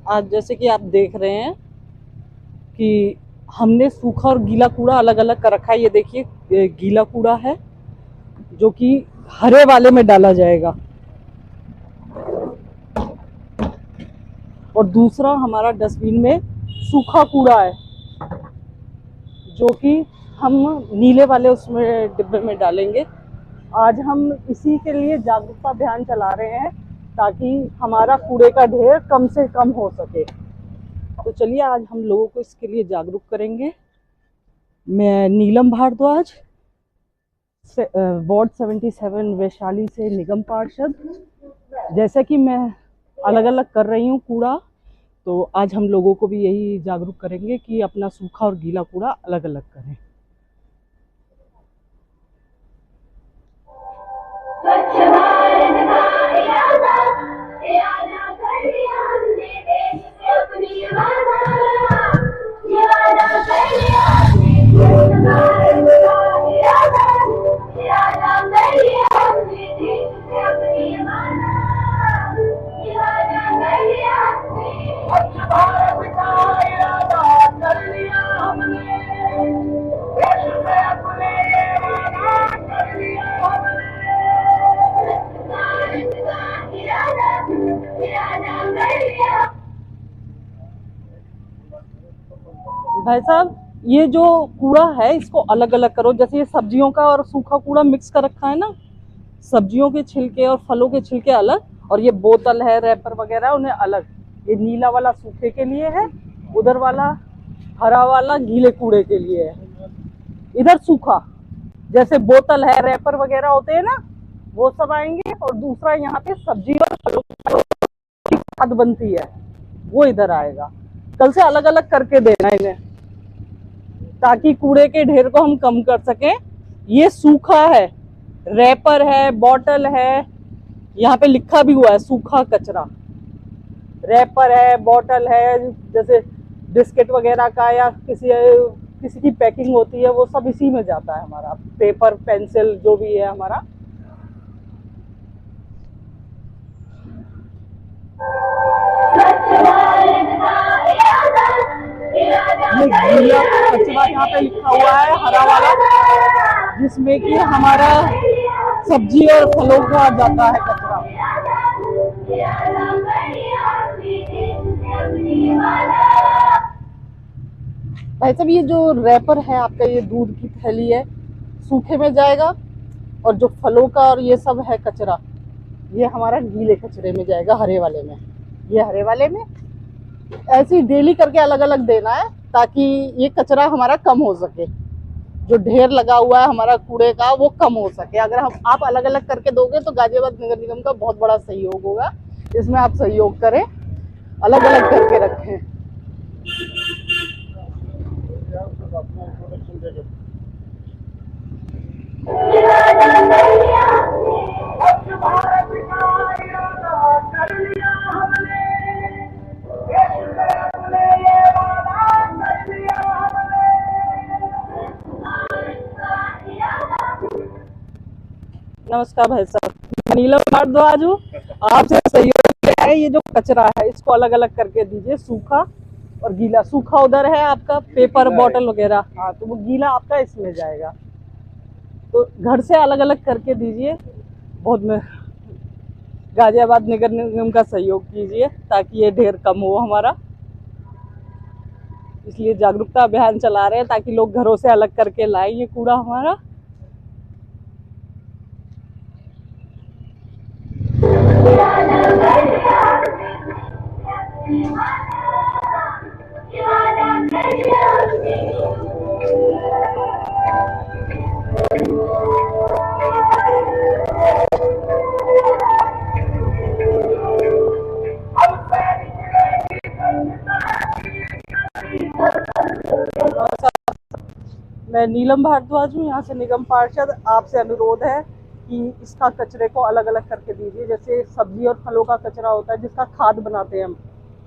आज जैसे कि आप देख रहे हैं कि हमने सूखा और गीला कूड़ा अलग अलग कर रखा है। ये देखिए, ये गीला कूड़ा है जो कि हरे वाले में डाला जाएगा, और दूसरा हमारा डस्टबिन में सूखा कूड़ा है जो कि हम नीले वाले उसमें डिब्बे में डालेंगे। आज हम इसी के लिए जागरूकता अभियान चला रहे हैं ताकि हमारा कूड़े का ढेर कम से कम हो सके। तो चलिए आज हम लोगों को इसके लिए जागरूक करेंगे। मैं नीलम भारद्वाज, वार्ड 77 वैशाली से निगम पार्षद। जैसे कि मैं अलग अलग कर रही हूँ कूड़ा, तो आज हम लोगों को भी यही जागरूक करेंगे कि अपना सूखा और गीला कूड़ा अलग अलग करें। भाई साहब, ये जो कूड़ा है इसको अलग अलग करो। जैसे ये सब्जियों का और सूखा कूड़ा मिक्स कर रखा है ना, सब्जियों के छिलके और फलों के छिलके अलग, और ये बोतल है, रैपर वगैरह, उन्हें अलग। ये नीला वाला सूखे के लिए है, उधर वाला हरा वाला गीले कूड़े के लिए है। इधर सूखा, जैसे बोतल है, रैपर वगैरह होते हैं ना, वो सब आएंगे, और दूसरा यहाँ पे सब्जी और फलों की खाद बनती है, वो इधर आएगा। कल से अलग अलग करके देना इन्हें ताकि कूड़े के ढेर को हम कम कर सकें। ये सूखा है, रैपर है, बॉटल है, यहाँ पे लिखा भी हुआ है सूखा कचरा। रैपर है, बॉटल है, जैसे बिस्किट वगैरह का या किसी की पैकिंग होती है, वो सब इसी में जाता है हमारा। पेपर, पेंसिल, जो भी है हमारा। ये गीला कचरा यहाँ पे लिखा हुआ है, हरा वाला, जिसमें कि हमारा सब्जी और फलों का जाता है कचरा। भाई साहब, ये जो रैपर है आपका, ये दूध की थैली है, सूखे में जाएगा, और जो फलों का और ये सब है कचरा, ये हमारा गीले कचरे में जाएगा, हरे वाले में। ये हरे वाले में ऐसे ही डेली करके अलग अलग देना है ताकि ये कचरा हमारा कम हो सके। जो ढेर लगा हुआ है हमारा कूड़े का, वो कम हो सके। अगर आप अलग अलग करके दोगे तो गाजियाबाद नगर निगम का बहुत बड़ा सहयोग होगा। इसमें आप सहयोग करें, अलग अलग करके रखें। नमस्कार भाई साहब, मैं नीलम भारद्वाज हूँ। आपसे सहयोग है, ये जो कचरा है इसको अलग अलग करके दीजिए, सूखा और गीला। सूखा उधर है आपका, पेपर, बॉटल वगैरह, हाँ, तो वो गीला आपका इसमें जाएगा। तो घर से अलग अलग करके दीजिए। बहुत में गाजियाबाद नगर निगम का सहयोग कीजिए ताकि ये ढेर कम हो हमारा। इसलिए जागरूकता अभियान चला रहे हैं ताकि लोग घरों से अलग करके लाएं ये कूड़ा हमारा। मैं नीलम भारद्वाज हूँ, यहाँ से निगम पार्षद। आपसे अनुरोध है कि इसका कचरे को अलग अलग करके दीजिए। जैसे सब्जी और फलों का कचरा होता है जिसका खाद बनाते हैं हम,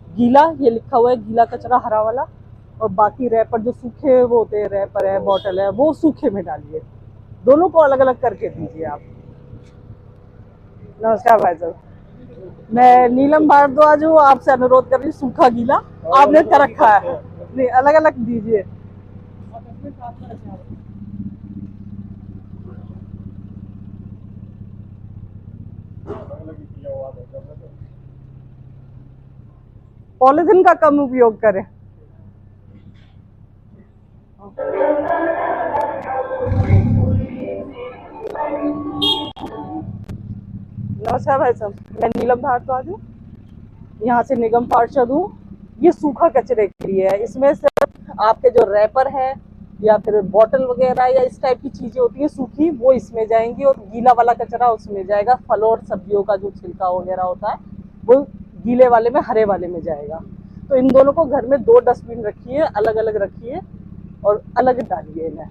गीला, ये लिखा हुआ है गीला कचरा, हरा वाला, और बाकी रैपर जो सूखे वो होते हैं, रैपर है, बॉटल है, वो सूखे में डालिए। दोनों को अलग अलग करके दीजिए आप। नमस्कार भाई साहब। मैं नीलम भारद्वाज हूँ, आपसे अनुरोध कर रही हूँ, सूखा गीला आपने कर रखा है, नहीं अलग अलग दीजिए। पॉलिथीन का कम उपयोग करें। नमस्कार भाई साहब, मैं नीलम भारद्वाज हूँ, यहाँ से निगम पार्षद हूँ। ये सूखा कचरे के लिए है, इसमें सिर्फ आपके जो रैपर है या फिर बॉटल वगैरह या इस टाइप की चीजें होती है सूखी, वो इसमें जाएंगी और गीला वाला कचरा उसमें जाएगा। फलों और सब्जियों का जो छिलका वगैरह होता है वो गीले वाले में, हरे वाले में जाएगा। तो इन दोनों को घर में 2 डस्टबिन रखिए, अलग अलग रखिए और अलग डालिए इन्हें।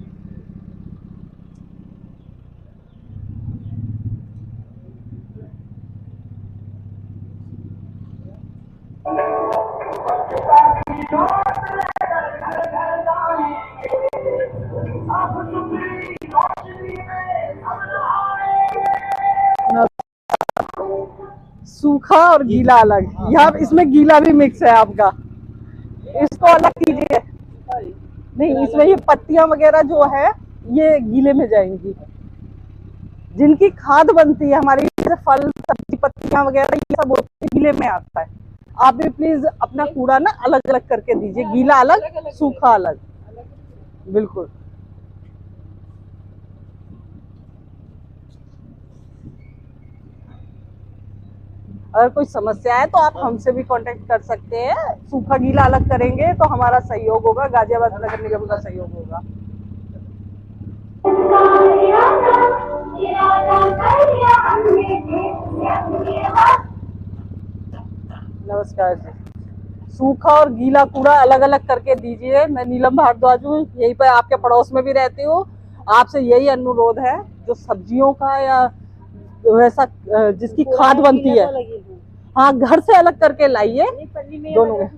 सूखा और गीला अलग, यहाँ इसमें गीला भी मिक्स है आपका, इसको अलग कीजिए। नहीं, इसमें ये पत्तियां वगैरह जो है ये गीले में जाएंगी, जिनकी खाद बनती है हमारी, जैसे फल सब्जी पत्तियां वगैरह ये सब होती है, गीले में आता है। आप भी प्लीज अपना कूड़ा ना अलग अलग करके दीजिए, गीला अलग सूखा अलग, बिल्कुल। अगर कोई समस्या है तो आप हमसे भी कांटेक्ट कर सकते हैं। सूखा गीला अलग करेंगे तो हमारा सहयोग होगा, गाजियाबाद नगर निगम का सहयोग होगा। नमस्कार जी, सूखा और गीला कूड़ा अलग अलग करके दीजिए। मैं नीलम भारद्वाज हूँ, यहीं पर आपके पड़ोस में भी रहती हूँ। आपसे यही अनुरोध है, जो सब्जियों का या वैसा जिसकी खाद बनती है, हाँ घर से अलग करके लाइए। दोनों में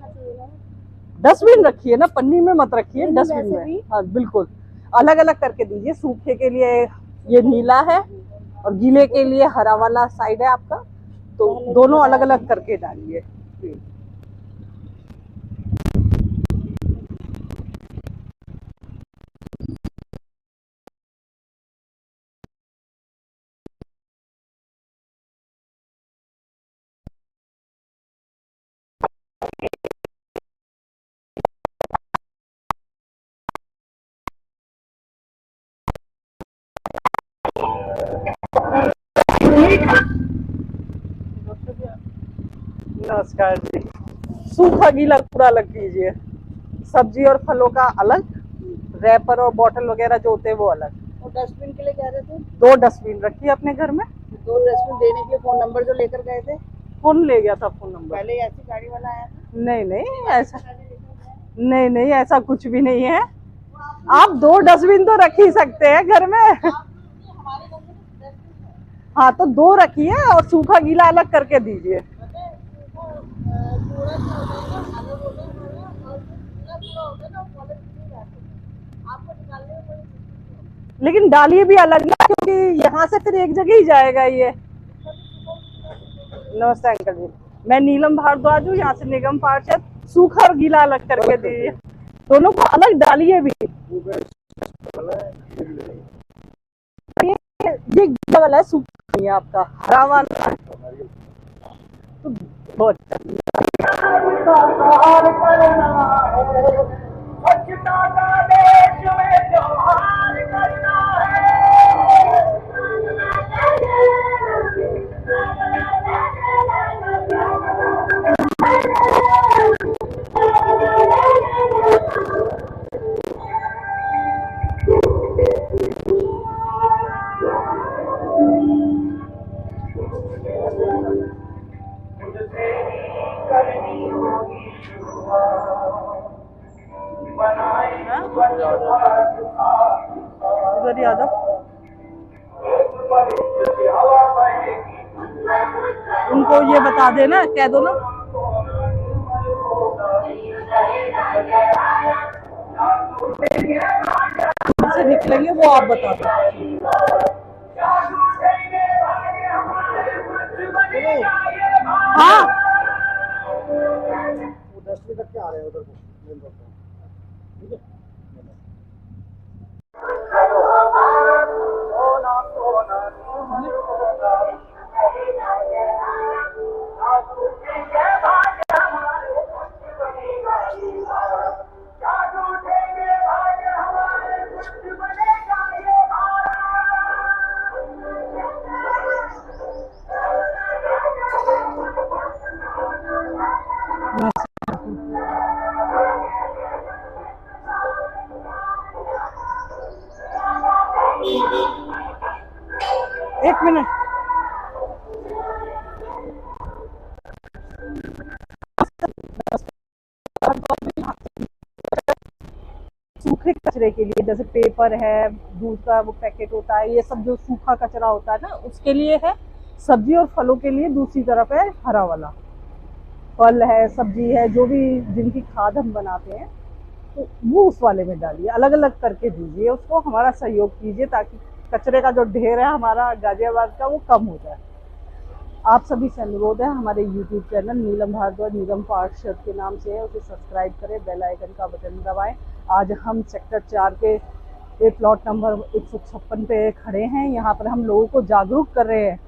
डस्टबिन रखिए ना, पन्नी में मत रखिए, डस्टबिन में, हाँ बिल्कुल अलग अलग करके दीजिए। सूखे के लिए ये नीला है और गीले के लिए हरा वाला साइड है आपका, तो दोनों अलग अलग करके डालिए। नमस्कार जी, सूखा गीला कूड़ा अलग कीजिए, सब्जी और फलों का अलग, रैपर और बॉटल वगैरह जो होते हैं वो अलग। और डस्टबिन के लिए कह रहे थे? 2 डस्टबिन रखिए अपने घर में। 2 डस्टबिन देने के लिए फोन नंबर जो लेकर गए थे? कौन ले गया था फोन नंबर? पहले ऐसी गाड़ी वाला आया था? नहीं नहीं ऐसा, नहीं नहीं ऐसा कुछ भी नहीं है। आप 2 डस्टबिन तो रख ही सकते हैं घर में। हाँ तो 2 रखिए और सूखा गीला अलग करके दीजिए। लेकिन डालिए भी अलग ना, क्योंकि यहाँ से फिर एक जगह ही जाएगा ये। नमस्ते अंकल जी, मैं नीलम भारद्वाज हूँ, यहाँ से निगम पार्षद। सूखा और गीला अलग करके दीजिए, दोनों को अलग डालिए भी। ये गीला वाला है, सूखा नहीं है आपका, हरा वाला है। तो बहुत यादव, उनको ये बता देना, कह दो ना। से निकलेंगे वो आप बता दो। हाँ वो 10वीं तक के आ रहे हैं उधर को मेन रोड पे, ठीक है। एक मिनट। सूखे कचरे के लिए जैसे पेपर है, दूध का वो पैकेट होता है, ये सब जो सूखा कचरा होता है ना उसके लिए है। सब्जी और फलों के लिए दूसरी तरफ है हरा वाला। फल है, सब्जी है, जो भी जिनकी खाद हम बनाते हैं तो वो उस वाले में डालिए, अलग अलग करके दीजिए उसको, हमारा सहयोग कीजिए ताकि कचरे का जो ढेर है हमारा गाजियाबाद का वो कम हो जाए। आप सभी से अनुरोध है, हमारे YouTube चैनल नीलम भारद्वाज निगम पार्षद के नाम से है, उसे सब्सक्राइब करें, बेल आइकन का बटन दबाएं। आज हम सेक्टर 4 के प्लॉट नंबर 156 पे खड़े हैं। यहाँ पर हम लोगों को जागरूक कर रहे हैं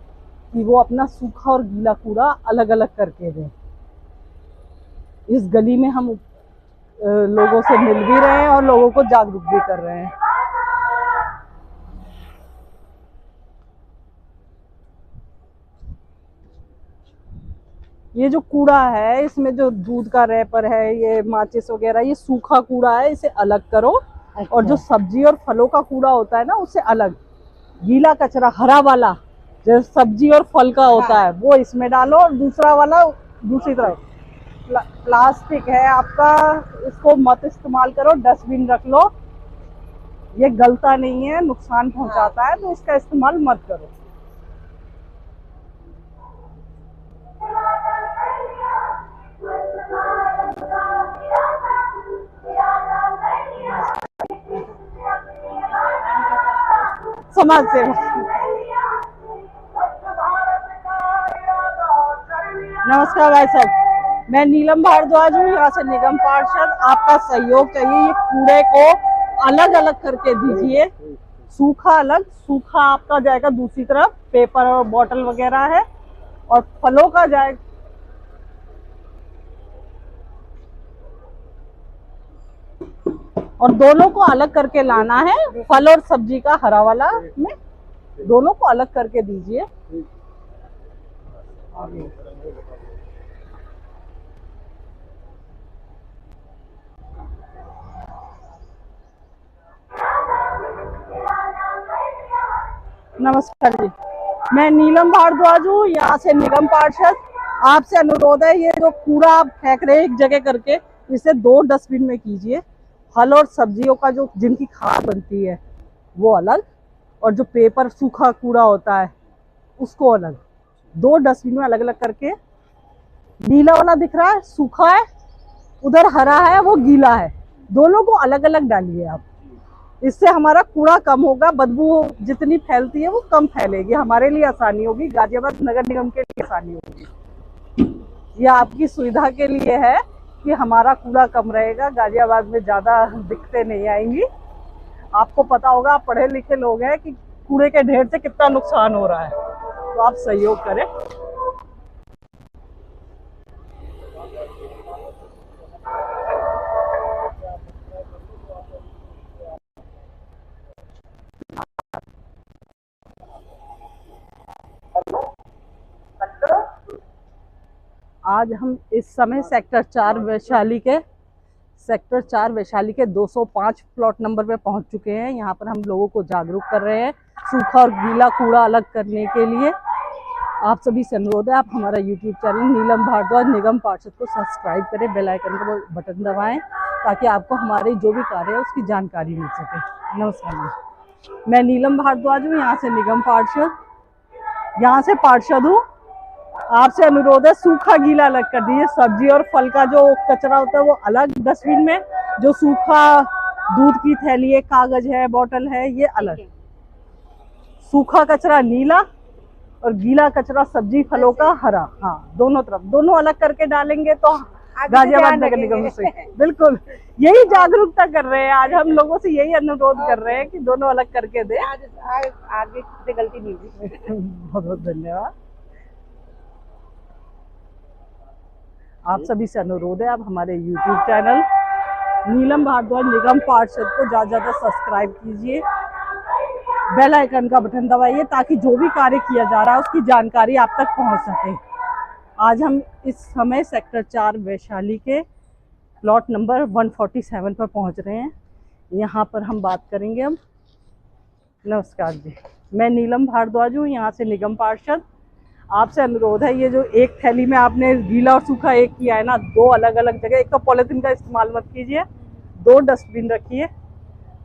कि वो अपना सूखा और गीला कूड़ा अलग अलग करके दें। इस गली में हम लोगों से मिल भी रहे हैं और लोगों को जागरूक भी कर रहे हैं। ये जो कूड़ा है इसमें जो दूध का रैपर है, ये माचिस वगैरह, ये सूखा कूड़ा है, इसे अलग करो। अच्छा। और जो सब्जी और फलों का कूड़ा होता है ना उससे अलग। गीला कचरा हरा वाला जो सब्जी और फल का होता है वो इसमें डालो, और दूसरा वाला दूसरी तरफ। प्लास्टिक है आपका, इसको मत इस्तेमाल करो, डस्टबिन रख लो। ये गलता नहीं है, नुकसान पहुंचाता है, तो इसका इस्तेमाल मत करो। समाज सेवा। नमस्कार भाई साहब, मैं नीलम भारद्वाज हूँ, यहाँ से निगम पार्षद। आपका सहयोग चाहिए। ये कूड़े को अलग अलग करके दीजिए, सूखा अलग, सूखा आपका जाएगा दूसरी तरफ, पेपर और बॉटल वगैरह है, और फलों का जाएगा और दोनों को अलग करके लाना है। फल और सब्जी का हरा वाला में दोनों को अलग करके दीजिए। नमस्कार जी, मैं नीलम भारद्वाज हूँ, यहाँ से निगम पार्षद। आपसे अनुरोध है, ये जो कूड़ा आप फेंक रहे हैं एक जगह करके, इसे 2 डस्टबिन में कीजिए। फल और सब्जियों का जो जिनकी खाद बनती है वो अलग, और जो पेपर सूखा कूड़ा होता है उसको अलग। 2 डस्टबिन में अलग अलग करके। नीला वाला दिख रहा है सूखा है, उधर हरा है वो गीला है, दोनों को अलग अलग डालिए आप। इससे हमारा कूड़ा कम होगा, बदबू जितनी फैलती है वो कम फैलेगी, हमारे लिए आसानी होगी, गाजियाबाद नगर निगम के लिए आसानी होगी। ये आपकी सुविधा के लिए है कि हमारा कूड़ा कम रहेगा, गाजियाबाद में ज़्यादा दिक्कतें नहीं आएंगी। आपको पता होगा, आप पढ़े लिखे लोग हैं, कि कूड़े के ढेर से कितना नुकसान हो रहा है, तो आप सहयोग करें। आज हम इस समय सेक्टर 4 वैशाली के 205 प्लॉट नंबर पे पहुंच चुके हैं। यहाँ पर हम लोगों को जागरूक कर रहे हैं सूखा और गीला कूड़ा अलग करने के लिए। आप सभी से अनुरोध है, आप हमारा YouTube चैनल नीलम भारद्वाज निगम पार्षद को सब्सक्राइब करें, बेल आइकन का बटन दबाएं, ताकि आपको हमारे जो भी कार्य है उसकी जानकारी मिल सके। नमस्कार, मैं नीलम भारद्वाज हूँ, यहाँ से निगम पार्षद, यहाँ से पार्षद हूँ। आपसे अनुरोध है, सूखा गीला अलग कर दीजिए। सब्जी और फल का जो कचरा होता है वो अलग डस्टबिन में, जो सूखा दूध की थैली है, कागज है, बोतल है, ये अलग। सूखा कचरा नीला और गीला कचरा सब्जी फलों का हरा। हाँ, दोनों तरफ, दोनों अलग करके डालेंगे तो गाजियाबाद नगर निगम से बिल्कुल यही जागरूकता कर रहे हैं। आज हम लोगों से यही अनुरोध कर रहे हैं कि दोनों अलग करके दे। आगे से गलती नहीं हुई। बहुत बहुत धन्यवाद। आप सभी से अनुरोध है, आप हमारे YouTube चैनल नीलम भारद्वाज निगम पार्षद को ज्यादा ज्यादा सब्सक्राइब कीजिए, बेल आइकन का बटन दबाइए ताकि जो भी कार्य किया जा रहा है उसकी जानकारी आप तक पहुंच सके। आज हम इस समय सेक्टर 4 वैशाली के प्लॉट नंबर 147 पर पहुंच रहे हैं। यहाँ पर हम बात करेंगे अब। नमस्कार जी, मैं नीलम भारद्वाज हूँ, यहाँ से निगम पार्षद। आपसे अनुरोध है, ये जो एक थैली में आपने गीला और सूखा एक किया है ना, दो अलग अलग जगह, एक तो पॉलीथीन का इस्तेमाल मत कीजिए, 2 डस्टबिन रखिए,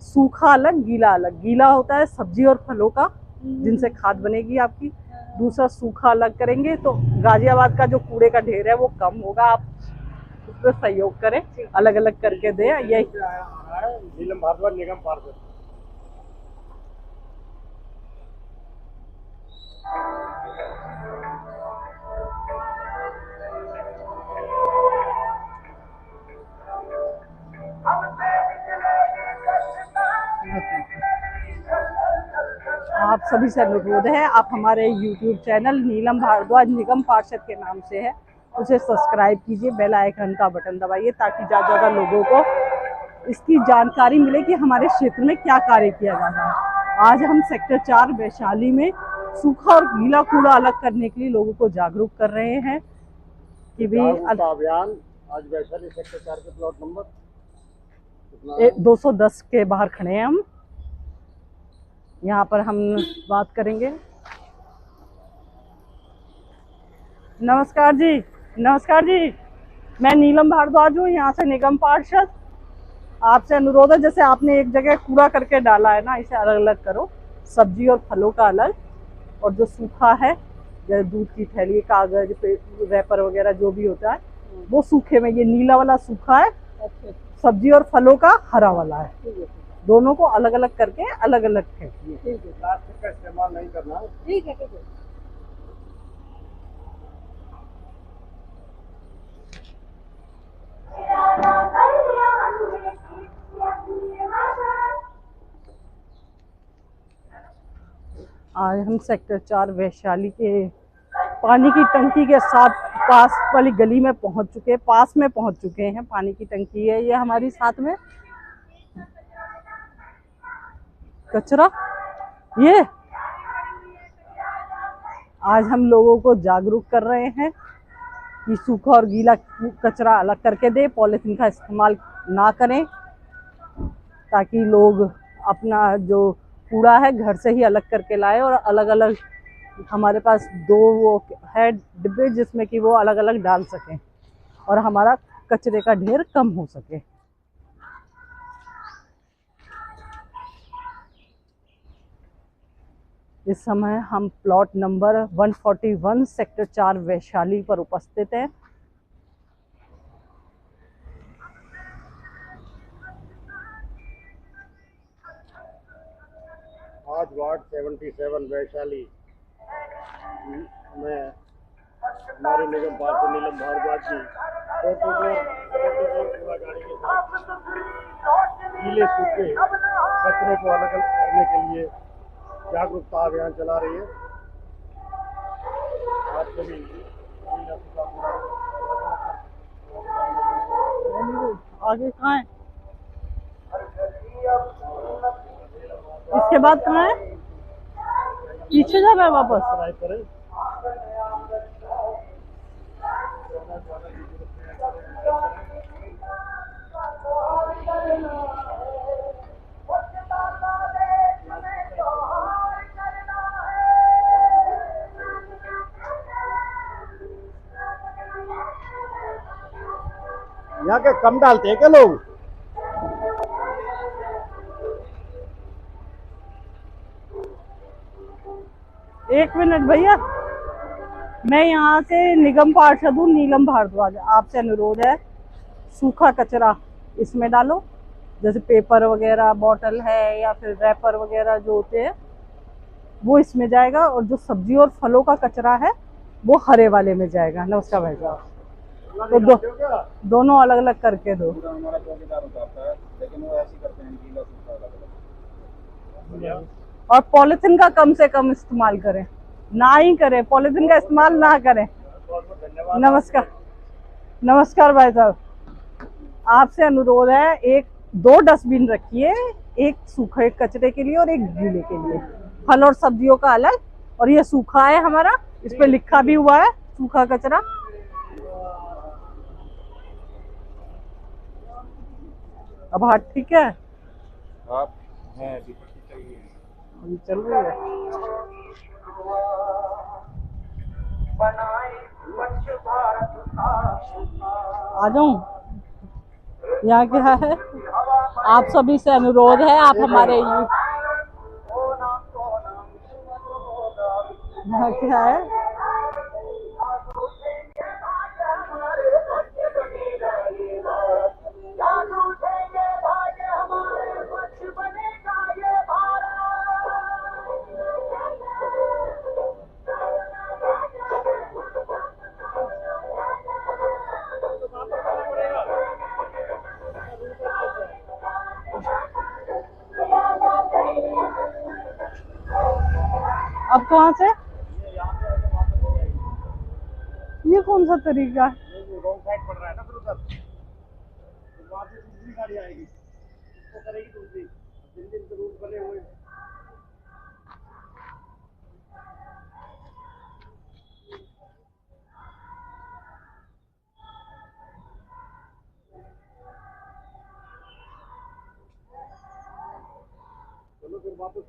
सूखा अलग गीला अलग। गीला होता है सब्जी और फलों का जिनसे खाद बनेगी आपकी, दूसरा सूखा अलग करेंगे तो गाजियाबाद का जो कूड़े का ढेर है वो कम होगा। आप उस पर सहयोग करें, अलग अलग करके दें। यही नीलम भारद्वाज निगम पार्षद। आप सभी से अनुरोध है, आप हमारे YouTube चैनल नीलम भारद्वाज निगम पार्षद के नाम से है, उसे सब्सक्राइब कीजिए, बेल आइकन का बटन दबाइए ताकि ज़्यादा लोगों को इसकी जानकारी मिले कि हमारे क्षेत्र में क्या कार्य किया जा रहा है। आज हम सेक्टर 4 वैशाली में सूखा और गीला कूड़ा अलग करने के लिए लोगों को जागरूक कर रहे हैं कि भी अभियान आज वैशाली सेक्टर 4 के प्लॉट नंबर 210 के बाहर खड़े हैं हम। यहाँ पर हम बात करेंगे। नमस्कार जी, नमस्कार जी, मैं नीलम भारद्वाज हूँ, यहाँ से निगम पार्षद। आपसे अनुरोध है, जैसे आपने एक जगह कूड़ा करके डाला है ना, इसे अलग अलग करो, सब्जी और फलों का अलग, और जो सूखा है जैसे दूध की थैली, कागज, रैपर वगैरह जो भी होता है वो सूखे में, ये नीला वाला सूखा है, सब्जी और फलों का हरा वाला है। दोनों को अलग अलग करके अलग अलग फेंकिए। ठीक है, प्लास्टिक का इस्तेमाल नहीं करना। ठीक है, ठीक है। आज हम सेक्टर 4 वैशाली के पानी की टंकी के साथ पास वाली गली में पहुंच चुके हैं, पास में पहुंच चुके हैं। पानी की टंकी है ये हमारी साथ में। कचरा ये आज हम लोगों को जागरूक कर रहे हैं कि सूखा और गीला कचरा अलग करके दे, पॉलीथीन का इस्तेमाल ना करें, ताकि लोग अपना जो कूड़ा है घर से ही अलग करके लाए। और अलग अलग हमारे पास 2 वो है डिब्बे जिसमें कि वो अलग अलग डाल सकें और हमारा कचरे का ढेर कम हो सके। इस समय हम प्लॉट नंबर 141 सेक्टर 4 वैशाली पर उपस्थित हैं। आज वार्ड 77 वैशाली में हमारे निगम पार्षद नीलम भारद्वाज जी कूड़ा गाड़ी के साथ गीले सूखे कचरे को अलग अलग करने के लिए जागरूकता अभियान चला रही है। आज सभी आगे कहाँ है? इसके बाद कहाँ है? पीछे जाना है वापस। ट्राई करें। यहाँ के कम डालते हैं क्या लोग? एक मिनट भैया, मैं यहाँ से निगम पार्षद हूँ नीलम भारद्वाज। आपसे अनुरोध है, सूखा कचरा इसमें डालो, जैसे पेपर वगैरह, बॉटल है या फिर रैपर वगैरह जो होते हैं वो इसमें जाएगा, और जो सब्जी और फलों का कचरा है वो हरे वाले में जाएगा। नमस्कार भाई साहब। तो दोनों अलग अलग करके दो। हमारा चौकीदार उतारता है, लेकिन वो ऐसे करते हैं, गीला सूखा अलग अलग। और पॉलिथीन का कम से कम इस्तेमाल करें, ना ही करें, पॉलिथीन का इस्तेमाल ना करें। नमस्कार, नमस्कार भाई साहब, आपसे अनुरोध है, एक दो डस्टबिन रखिए, एक सूखे कचरे के लिए और एक गीले के लिए, फल और सब्जियों का अलग, और ये सूखा है हमारा, इस पे लिखा भी हुआ है सूखा कचरा। अब हाँ ठीक है, आप हैं अभी चाहिए अभी चल रही है। आ जाऊं, यहाँ क्या है, आप सभी से अनुरोध है, आप हमारे यहाँ क्या है, अब कहाँ से, ये कौन सा तरीका है? रॉन्ग साइड पड़ रहा है ना, फिर उधर तो वहाँ से दूसरी गाड़ी आएगी, उसको करेगी दूसरी, जिन जिन के रूट बने हुए हैं। चलो फिर वापस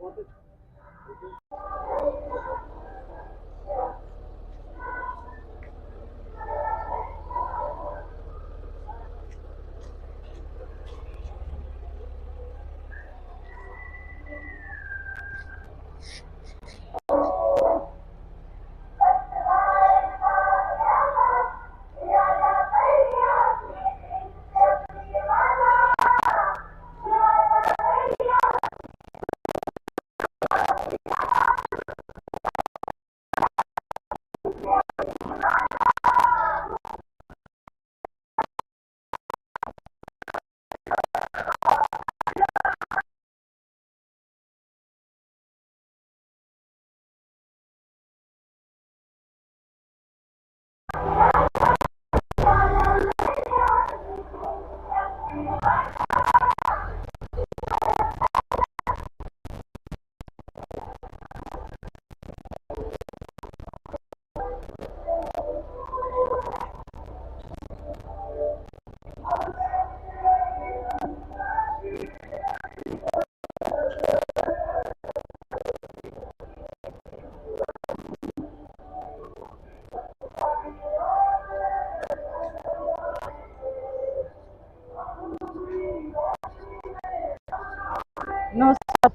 नमस्कार,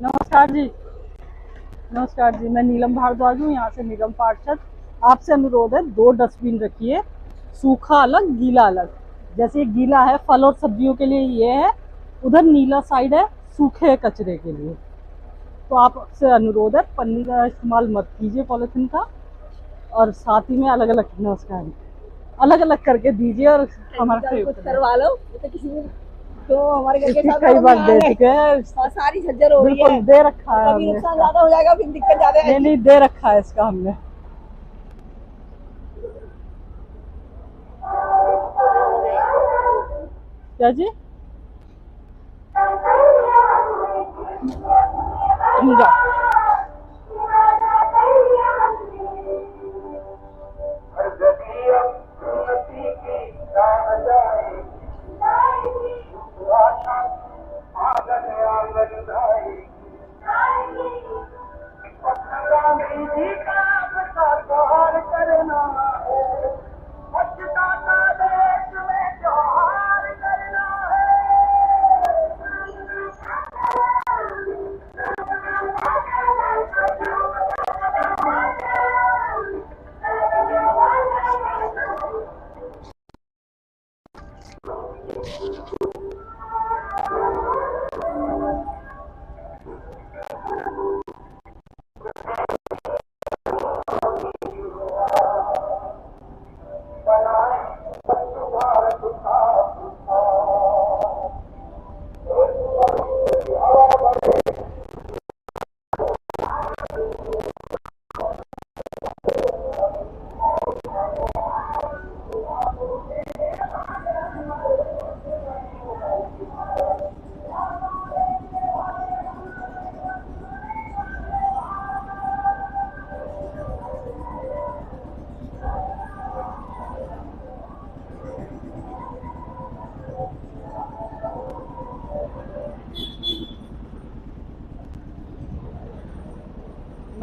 नमस्कार जी, नमस्कार जी, मैं नीलम भारद्वाज हूँ, यहाँ से निगम पार्षद। आपसे अनुरोध है, दो डस्टबिन रखिए, सूखा अलग गीला अलग। जैसे ये गीला है फल और सब्जियों के लिए, ये है, उधर नीला साइड है सूखे कचरे के लिए। तो आपसे अनुरोध है, पन्नी का इस्तेमाल मत कीजिए, पॉलिथीन का, और साथ ही में अलग अलग, नमस्कार, अलग अलग करके दीजिए। और हमारा कुछ करवा लो, तो किसी ने तो हमारे घर के साथ कई बार दे चुके हैं, सारी झज्जर हो रही है, बिल्कुल दे रखा है कभी हमने, नुकसान ज्यादा हो जाएगा, फिर दिक्कत ज्यादा है। नहीं दे रखा है इसका हमने। क्या जी,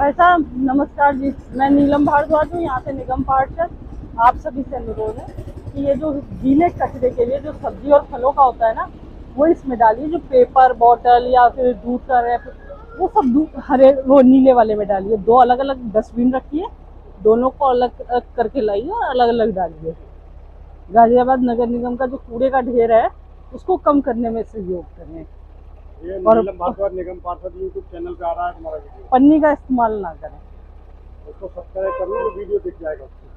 भाई साहब नमस्कार जी, मैं नीलम भारद्वाज हूँ, यहाँ से निगम पार्षद। आप सभी से अनुरोध है कि ये जो गीले कचरे के लिए जो सब्जी और फलों का होता है ना, वो इसमें डालिए। जो पेपर बॉटल या फिर दूध का रैप, वो सब हरे वो नीले वाले में डालिए। 2 अलग अलग डस्टबिन रखिए, दोनों को अलग अलग करके लाइए और अलग अलग डालिए। गाजियाबाद नगर निगम का जो कूड़े का ढेर है उसको कम करने में सहयोग करें। ये और नीलम भारद्वाज निगम पार्षद यूट्यूब चैनल पे आ रहा है तुम्हारा वीडियो, पन्नी का इस्तेमाल ना करें। उसको सब्सक्राइब कर लो, वीडियो दिख जाएगा उसको।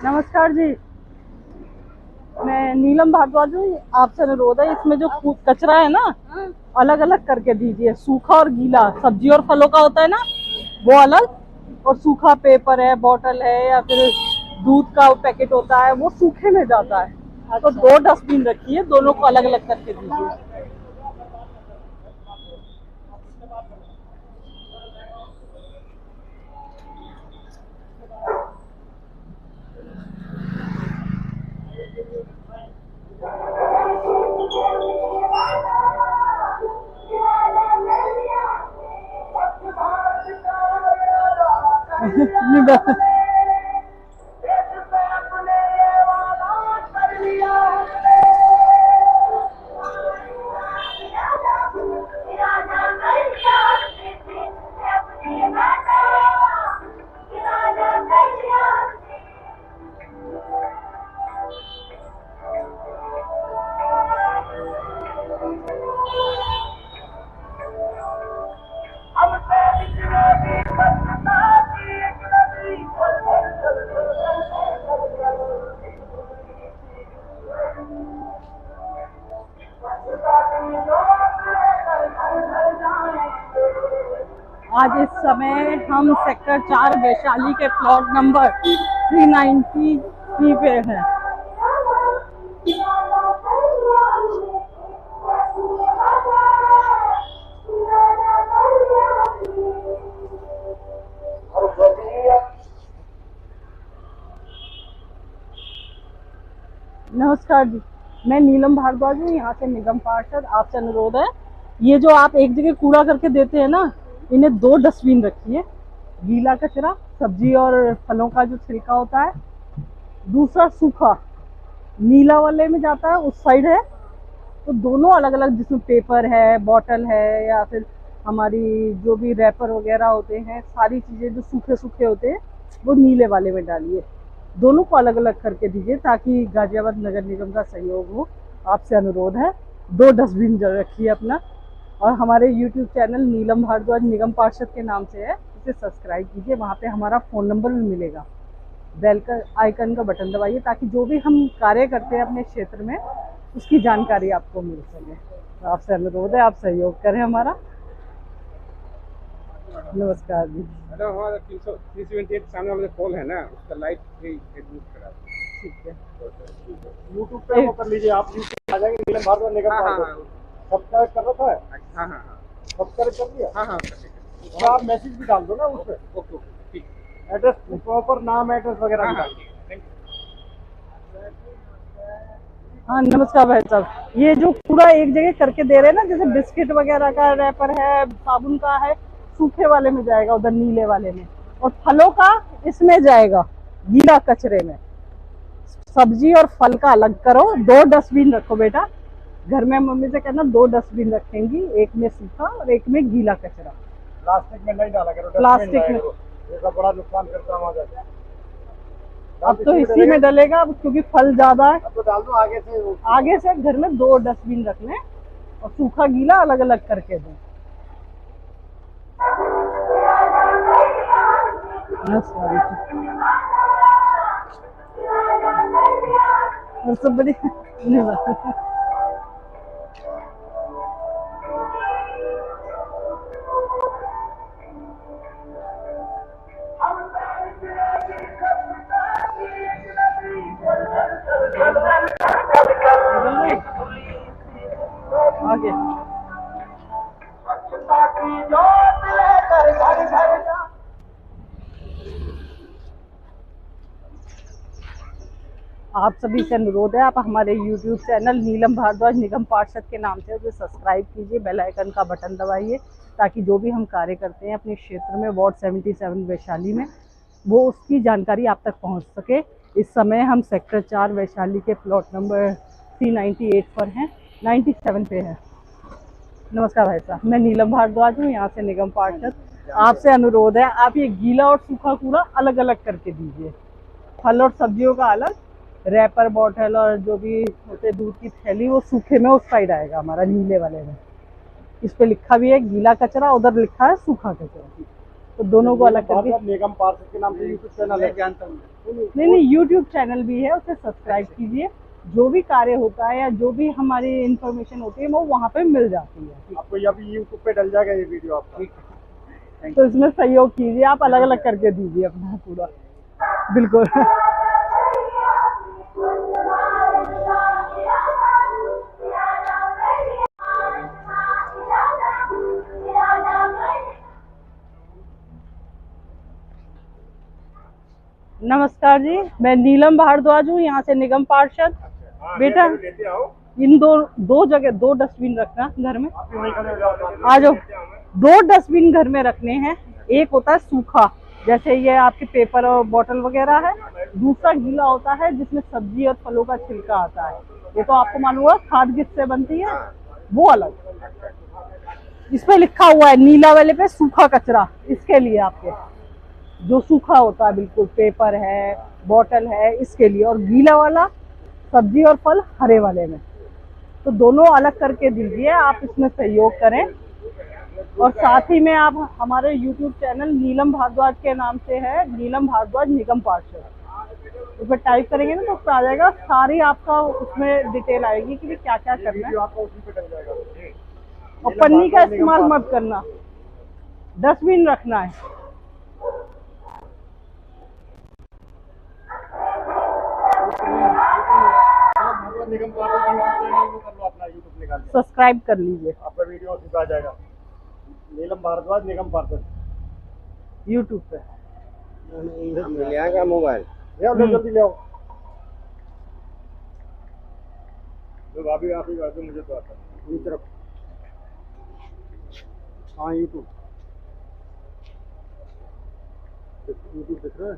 नमस्कार जी, मैं नीलम भारद्वाज हूँ। आपसे अनुरोध है, इसमें जो कचरा है ना, अलग अलग करके दीजिए। सूखा और गीला, सब्जी और फलों का होता है ना, वो अलग, और सूखा पेपर है, बॉटल है, या फिर दूध का पैकेट होता है, वो सूखे में जाता है। तो 2 डस्टबिन रखिए, दोनों को अलग अलग करके दीजिए। हम सेक्टर 4 वैशाली के प्लॉट नंबर 393 पे हैं। नमस्कार जी, मैं नीलम भारद्वाज हूँ, यहाँ से निगम पार्षद। आपसे अनुरोध है, ये जो आप एक जगह कूड़ा करके देते हैं ना, इन्हें 2 डस्टबिन रखिए। गीला कचरा, सब्जी और फलों का जो छिलका होता है, दूसरा सूखा नीला वाले में जाता है, उस साइड है। तो दोनों अलग अलग, जिसमें पेपर है, बॉटल है, या फिर हमारी जो भी रैपर वगैरह होते हैं, सारी चीज़ें जो सूखे सूखे होते हैं वो नीले वाले में डालिए। दोनों को अलग अलग करके दीजिए ताकि गाजियाबाद नगर निगम का सहयोग हो। आपसे अनुरोध है, 2 डस्टबिन रखिए अपना। और हमारे YouTube चैनल नीलम भारद्वाज निगम पार्षद के नाम से है, उसे सब्सक्राइब कीजिए। वहाँ पे हमारा फ़ोन नंबर भी मिलेगा। बेल का आइकन का बटन दबाइए ताकि जो भी हम कार्य करते हैं अपने क्षेत्र में, उसकी जानकारी आपको मिल सके। तो आपसे अनुरोध है, आप सहयोग करें हमारा। नमस्कार जी। मैडम, हमारा 378 सामने वाला पोल है ना, उसका लाइट भी रिमूव करा दो। ठीक है, यूट्यूब पे वो कर लीजिए आप, यूट्यूब आ जाएंगे नीलम भारद्वाज निगम पार्षद। सब्सक्राइब कर रखा है? हाँ हाँ सब्सक्राइब कर दिया? हाँ, तो आप मैसेज भी डाल दो ना उस पर, ओके ठीक। एड्रेस प्रॉपर, नाम एड्रेस वगैरह भी डाल दो। Thank you. हाँ नमस्कार भाई साहब, ये जो कूड़ा एक जगह करके दे रहे हैं ना, जैसे बिस्किट वगैरह का रैपर है, साबुन का है, सूखे वाले में जाएगा उधर नीले वाले में, और फलों का इसमें जाएगा गीला कचरे में। सब्जी और फल का अलग करो, 2 डस्टबिन रखो बेटा। घर में मम्मी से कहना 2 डस्टबिन रखेंगी, एक में सूखा और एक में गीला कचरा। प्लास्टिक में नहीं डाला करो, प्लास्टिक में ये सब बड़ा नुकसान करता है वहाँ। अब तो इसी में डलेगा, अब क्योंकि फल ज्यादा है। अब तो डाल दो आगे से घर में 2 डस्टबिन रख लें और सूखा गीला अलग अलग करके दें। और सब बड़ी आगे आप सभी से अनुरोध है, आप हमारे YouTube चैनल नीलम भारद्वाज निगम पार्षद के नाम से उसे सब्सक्राइब कीजिए, बेल आइकन का बटन दबाइए ताकि जो भी हम कार्य करते हैं अपने क्षेत्र में, वार्ड 77 वैशाली में, वो उसकी जानकारी आप तक पहुंच सके। इस समय हम सेक्टर 4 वैशाली के प्लॉट नंबर 398 पर हैं, 97 पे है। नमस्कार भाई साहब, मैं नीलम भारद्वाज हूँ, यहाँ से निगम पार्षद। आपसे अनुरोध है, आप ये गीला और सूखा कूड़ा अलग अलग करके दीजिए। फल और सब्जियों का अलग, रैपर, बॉटल और जो भी होते दूध की थैली, वो सूखे में उस साइड आएगा हमारा नीले वाले में। इस पे लिखा भी है गीला कचरा, उधर लिखा है सूखा कचरा। तो दोनों को अलग करके। निगम पार्षद के नाम से यूट्यूब चैनल है, जानता हूँ। नहीं, यूट्यूब चैनल भी है, उसे सब्सक्राइब कीजिए। जो भी कार्य होता है या जो भी हमारी इंफॉर्मेशन होती है वो वहाँ पे मिल जाती है। आपको ये अभी यूट्यूब पे डल जाएगा ये वीडियो आपका। तो इसमें सहयोग कीजिए, आप अलग अलग करके दीजिए अपना पूरा। बिल्कुल। नमस्कार जी, मैं नीलम भारद्वाज हूँ, यहाँ से निगम पार्षद। बेटा इन दो जगह 2 डस्टबिन रखना घर में। आ जाओ, 2 डस्टबिन घर में रखने हैं। एक होता है सूखा, जैसे ये आपके पेपर और बॉटल वगैरह है। दूसरा गीला होता है जिसमें सब्जी और फलों का छिलका आता है। ये तो आपको मालूम होगा खाद किससे बनती है, वो अलग। इस पे लिखा हुआ है नीला वाले पे सूखा कचरा, इसके लिए आपके जो सूखा होता है बिल्कुल, पेपर है, बॉटल है, इसके लिए। और गीला वाला सब्जी और फल हरे वाले में। तो दोनों अलग करके दीजिए, आप इसमें सहयोग करें। और साथ ही में आप हमारे YouTube चैनल नीलम भारद्वाज के नाम से है, नीलम भारद्वाज निगम पार्षद। उस पर टाइप करेंगे ना तो उसमें आ जाएगा, सारी आपका उसमें डिटेल आएगी कि क्या क्या करना है। और पन्नी का इस्तेमाल मत करना, डस्टबिन रखना है। सब्सक्राइब कर लीजिए आपका वीडियो सीधा आ जाएगा। नीलम भारद्वाज निगम पार्षद यूट्यूब पे। मिल आएगा मोबाइल। ले आओ, ले जल्दी ले आओ। तो भाभी आप ही कर दो, मुझे तो आता है। नीचे रखो। हाँ यूट्यूब दिख रहा है।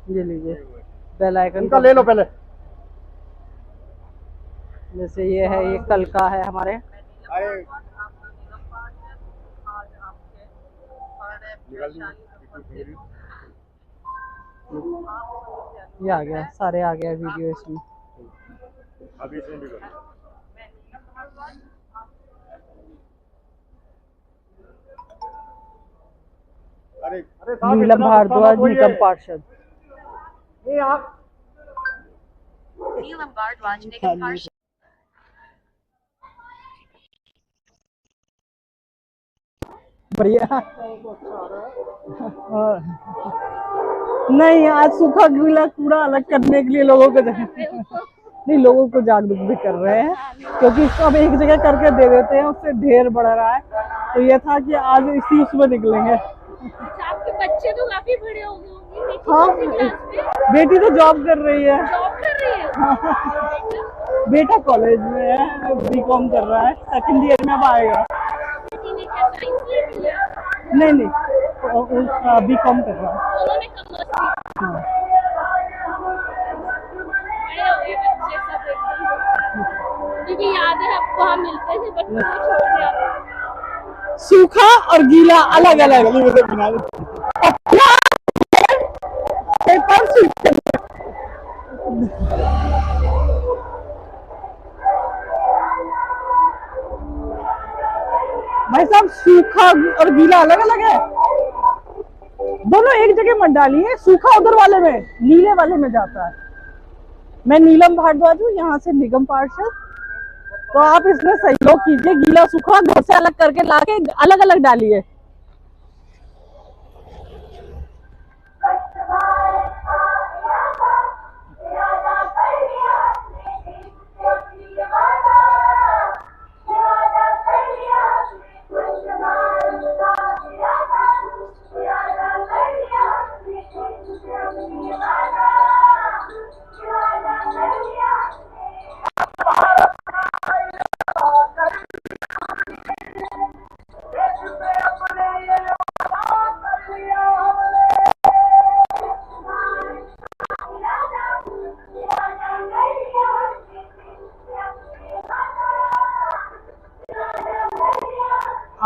ये लीजिए बेल आइकन उनका ले लो पहले। जैसे ये है, ये कल का है हमारे। अरे ये आ गया, सारे आ गया वीडियो इसमें। अभी इसमें भी करो। अरे अरे साहब, नीलम इतना भारद्वाज गुस्सा मत निगम होइए। पार्षद। ये आप Neelam Bhardwaj Nigam Parshad. बढ़िया। और नहीं, आज सूखा गीला कूड़ा अलग करने के लिए लोगों को नहीं, लोगों को जागरूक भी कर रहे हैं, क्योंकि इसको अब एक जगह करके दे देते हैं, उससे ढेर बढ़ रहा है। तो ये था कि आज इसी उसमें निकलेंगे। आपके बच्चे तो काफी बड़े हो गए होंगे। हाँ, बेटी तो जॉब कर रही है। जॉब कर रही है। बेटा कॉलेज में है, बीकॉम कर रहा है, सेकंड ईयर में अब आएगा। बेटी ने क्या साइंस ले लिया? नहीं, बीकॉम कर रहा है। दोनों ने कॉमर्स ली। हाँ। बड़े हो गए बच्चे सब एकदम। क्योंकि याद है आपको, हम मिलते थे बच्चों को छोड़ने आते। सूखा और गीला अलग अलग बना पेपर सूखे। भाई साहब, सूखा और गीला अलग अलग है, दोनों एक जगह मत डालिए। सूखा उधर वाले में, नीले वाले में जाता है। मैं नीलम भारद्वाज हूँ, यहाँ से निगम पार्षद। तो आप इसमें सहयोग कीजिए, गीला सूखा घर से अलग करके लाके अलग अलग डालिए।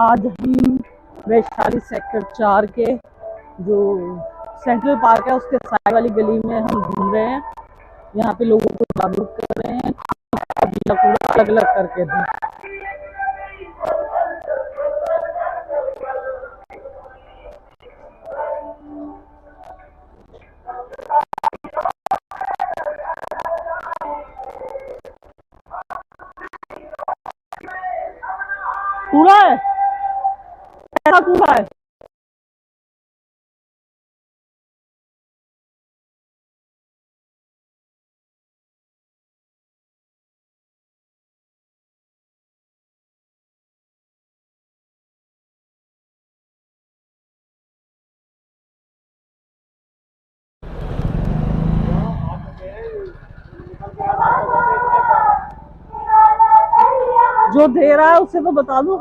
आज हम वैशाली सेक्टर 4 के जो सेंट्रल पार्क है उसके साइड वाली गली में हम घूम रहे हैं। यहाँ पे लोगों को जागरूक कर रहे हैं, गीला कूड़ा अलग अलग करके दें। कूड़ा है, कैसा कूड़ा है? जो दे रहा है उससे तो बता दो।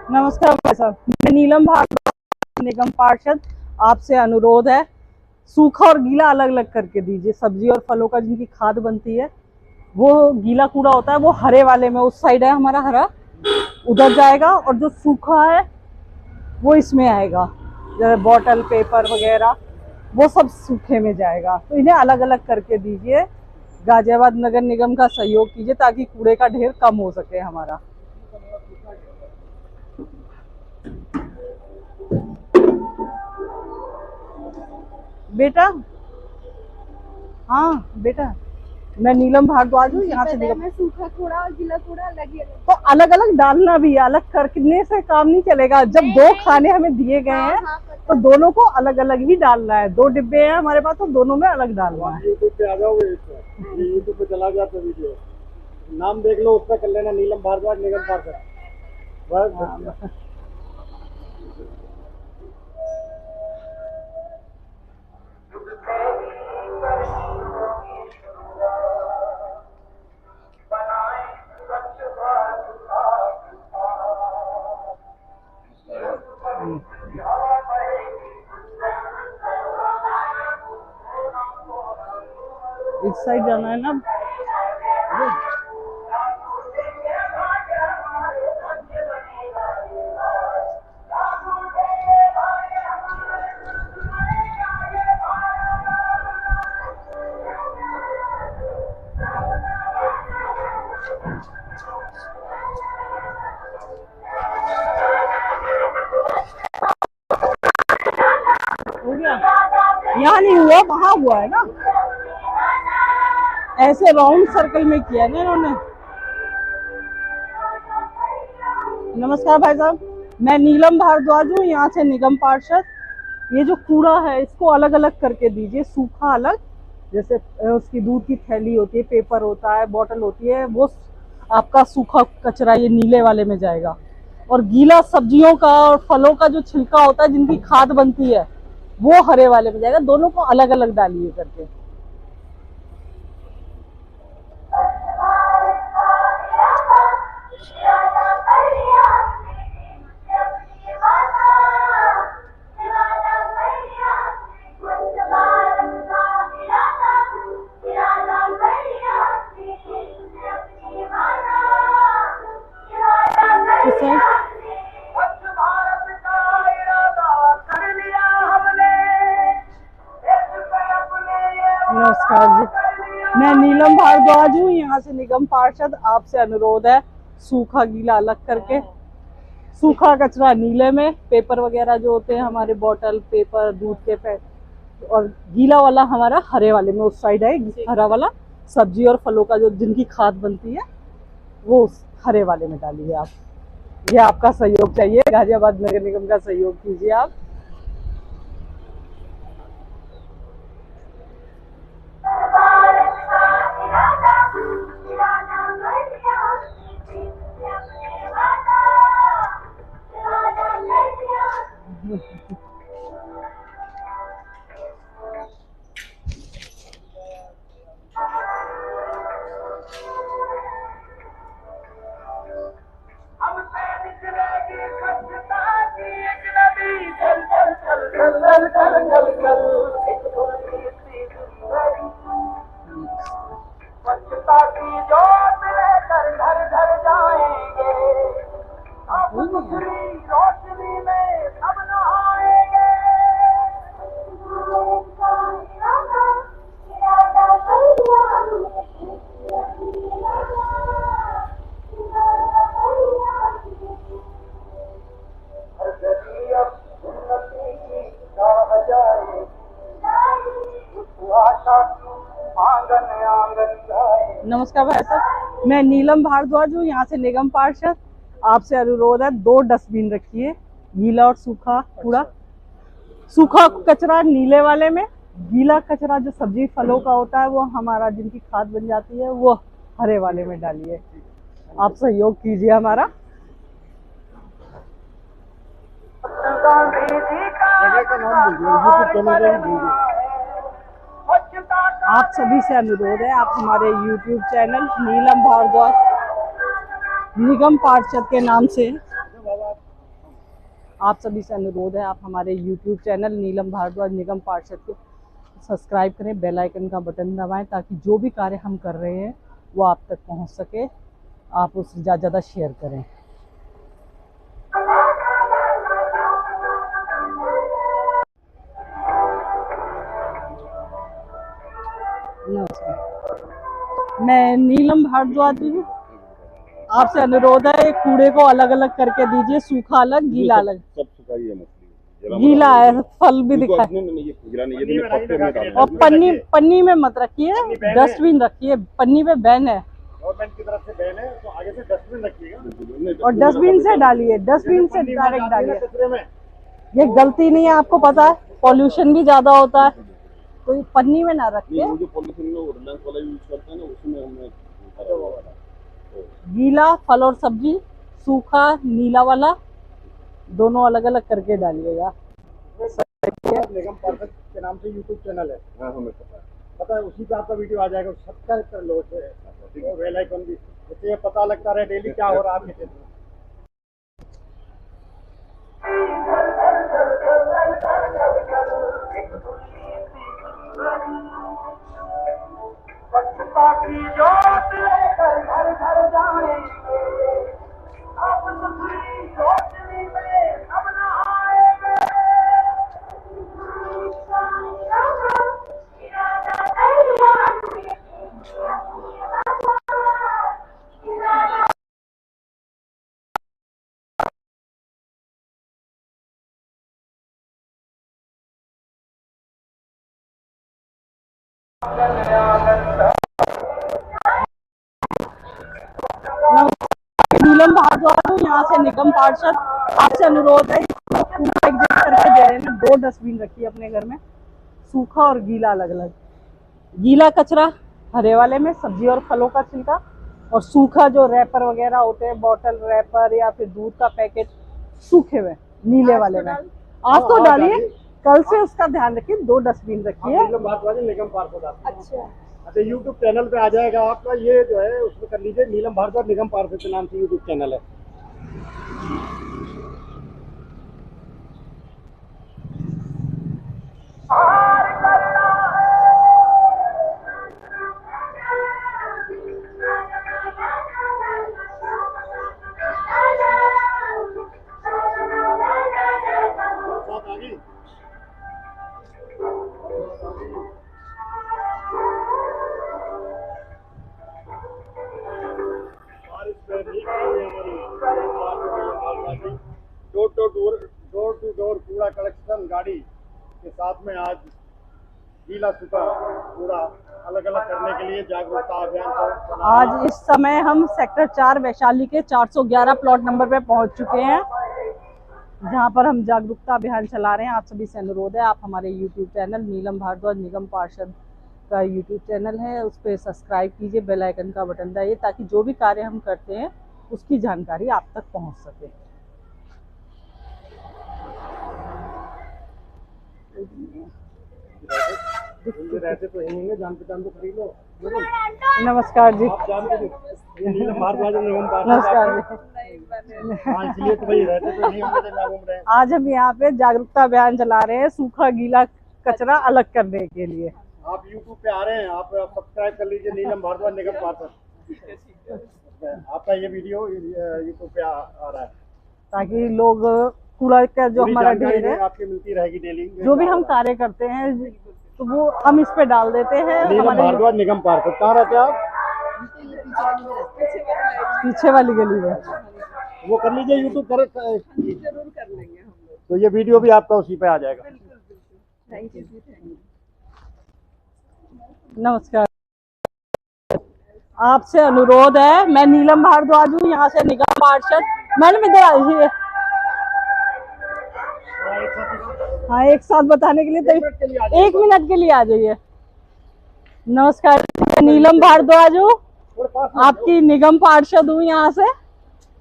नमस्कार भाई साहब, मैं नीलम भारद्वाज निगम पार्षद। आपसे अनुरोध है, सूखा और गीला अलग अलग करके दीजिए। सब्जी और फलों का जिनकी खाद बनती है, वो गीला कूड़ा होता है वो हरे वाले में, उस साइड है हमारा हरा, उधर जाएगा। और जो सूखा है वो इसमें आएगा, जैसे बॉटल, पेपर वगैरह वो सब सूखे में जाएगा। तो इन्हें अलग अलग करके दीजिए। गाजियाबाद नगर निगम का सहयोग कीजिए ताकि कूड़े का ढेर कम हो सके हमारा। बेटा, हाँ बेटा, मैं नीलम भारद्वाज हूँ, यहाँ से निगम। में सूखा कूड़ा और गीला कूड़ा अलग ही अलग। तो अलग अलग डालना भी है, अलग करने से काम नहीं चलेगा। जब दो खाने हमें दिए गए हैं तो दोनों को अलग अलग ही डालना है। 2 डिब्बे हैं हमारे पास, तो दोनों में अलग डालना है। यूट्यूब पे आ जाओगे, यूट्यूब पे चला जाता वीडियो, नाम देख लो, उसका कर लेना नीलम भारद्वाज निगम पार्षद, बस। इस साइड जाना है ना। हो गया, यहाँ नहीं हुआ, वहां हुआ है ना। ऐसे राउंड सर्कल में किया ना इन्होंने। नमस्कार भाई साहब, मैं नीलम भारद्वाज हूँ, यहाँ से निगम पार्षद। ये जो कूड़ा है इसको अलग अलग करके दीजिए। सूखा अलग, जैसे उसकी दूध की थैली होती है, पेपर होता है, बॉटल होती है, वो आपका सूखा कचरा ये नीले वाले में जाएगा। और गीला सब्जियों का और फलों का जो छिलका होता है जिनकी खाद बनती है वो हरे वाले में जाएगा। दोनों को अलग अलग डालिए करके। नमस्कार जी, मैं नीलम भारद्वाज हूँ, यहाँ से निगम पार्षद। आपसे अनुरोध है, सूखा गीला अलग करके, सूखा कचरा नीले में, पेपर वगैरह जो होते हैं हमारे, बॉटल, पेपर, दूध के पैकेट, और गीला वाला हमारा हरे वाले में उस साइड है। हरा वाला सब्जी और फलों का जो जिनकी खाद बनती है वो उस हरे वाले में डालिए आप। ये आपका सहयोग चाहिए, गाजियाबाद नगर निगम का सहयोग कीजिए आप। स्वच्छता की जोत लेकर घर घर जाएंगे, अब दूसरी रोशनी में सब नहाएंगे। हर गली अब उन्नति की राह जाए, आशा की आंगन आंगन जाए। नमस्कार भाई साहब, मैं नीलम भारद्वाज हूँ, यहाँ से निगम पार्षद। आपसे अनुरोध है, 2 डस्टबिन रखिए, गीला और सूखा कूड़ा। सूखा कचरा नीले वाले में, गीला कचरा जो सब्जी फलों का होता है वो हमारा जिनकी खाद बन जाती है वो हरे वाले में डालिए। आप सहयोग कीजिए हमारा। जगह का नाम बोलिए, यूट्यूब चैनल का भी बोलिए। आप सभी से अनुरोध है, आप हमारे YouTube चैनल नीलम भारद्वाज निगम पार्षद के नाम से, आप सभी से अनुरोध है, आप हमारे YouTube चैनल नीलम भारद्वाज निगम पार्षद को सब्सक्राइब करें, बेल आइकन का बटन दबाएं ताकि जो भी कार्य हम कर रहे हैं वो आप तक पहुंच सके। आप उसे ज़्यादा ज़्यादा शेयर करें। मैं नीलम भारद्वाज हूँ। आपसे अनुरोध है कूड़े को अलग अलग करके दीजिए, सूखा अलग गीला अलग। सब सुखाई है मछली, गीला है, फल भी दिखा नहीं नहीं ये गीला नहीं, ये पत्ते में डाल और पन्नी में मत रखिए, डस्टबिन रखिए, पन्नी पे बैन है गवर्नमेंट की तरफ से बैन है, तो आगे से डस्टबिन रखिएगा और डस्टबिन से डालिए, डस्टबिन से डायरेक्ट डालिए। कचरे में ये गलती नहीं है, आपको पता है पॉल्यूशन भी ज्यादा होता है, तो पन्नी में ना रखिए। वो जो पॉलिथीन में रिलायंस वाला यूज करते हैं ना, उसमें हमने गीला फल और सब्जी, सूखा नीला वाला, दोनों अलग अलग करके डालिएगा। निगम पार्षद के नाम से यूट्यूब चैनल है। हाँ हमें पता है, उसी पे आपका वीडियो आ जाएगा, सब्सक्राइब कर लो उसे, बेल आइकन भी, जिससे ये पता लगता रहे डेली क्या हो रहा है आपके क्षेत्र में। स्वच्छता की जोत लेकर घर घर जाए, अब सुखी रोशनी में सब नहाएंगे। नीलम भारद्वाज हूँ, यहाँ से निगम पार्षद। आपसे अनुरोध है पूरा एक जगह करके दे रहे हैं, 2 डस्टबिन रखिए अपने घर में, सूखा और गीला अलग अलग। गीला कचरा हरे वाले में, सब्जी और फलों का छिलका, और सूखा जो रैपर वगैरह होते हैं, बॉटल रैपर या फिर दूध का पैकेट, सूखे हुए नीले वाले में। आज तो डालिए, कल से उसका ध्यान रखिए, 2 डस्टबिन रखिए। निगम भारद्वाज निगम पार्षद आपका। अच्छा यूट्यूब चैनल पे आ जाएगा आपका, ये जो है उसमें कर लीजिए, नीलम भारद्वाज निगम पार्षद के नाम से यूट्यूब चैनल है। डोर टू डोर कूड़ा कलेक्शन गाड़ी के साथ में आज गीला सूखा कूड़ा अलग अलग करने के लिए जागरूकता अभियान चला। आज इस समय हम सेक्टर 4 वैशाली के 411 प्लॉट नंबर पे पहुंच चुके हैं, जहां पर हम जागरूकता अभियान चला रहे हैं। आप सभी से अनुरोध है, आप हमारे यूट्यूब चैनल नीलम भारद्वाज निगम पार्षद का यूट्यूब चैनल है, उस पर सब्सक्राइब कीजिए, बेल आइकन का बटन दबाइए, ताकि जो भी कार्य हम करते हैं उसकी जानकारी आप तक पहुंच सके। रहते तो यहीं होंगे, जान पहचान तो खरीद लो। नमस्कार जी। आप जानते थे नीलम भारद्वाज निगम पार्षद। नमस्कार जी। हाँ, इसलिए तो भाई रहते तो नहीं होंगे, तो मैं घूम रहे हैं। आज हम यहाँ पे जागरूकता अभियान चला रहे हैं, सूखा गीला कचरा अलग करने के लिए। आप YouTube पे आ रहे हैं, आप सब्सक्राइब कर लीजिए नीलम भारद्वाज निगम पार्षद। आपका ये वीडियो YouTube पे आ रहा है, ताकि लोग कूड़ा का जो पूरी हमारा जानकारी ढेर है, आपकी मिलती रहेगी डेली। जो भी हम कार्य करते हैं, तो वो हम इस पे डाल देते हैं। नीलम हमारे भारद्वाज निगम पार्षद कहाँ रहते हैं आप? पीछे वाली गली में। वो कर लीजिए, यूट्यूब पर जरूर कर लेंगे हम लोग। तो ये वीडियो भी आपका उसी पे आ जाएगा। थैंक यू जी, थैंक यू। नमस्कार। आपसे अनुरोध है, मैं नीलम भारद्वाज हूँ, यहाँ से निगम पार्षद। मैडम इधर आइए। हाँ, एक साथ बताने के लिए तो 1 मिनट के लिए आ जाइए। नमस्कार, मैं नीलम भारद्वाज हूँ, आपकी निगम पार्षद हूँ यहाँ से।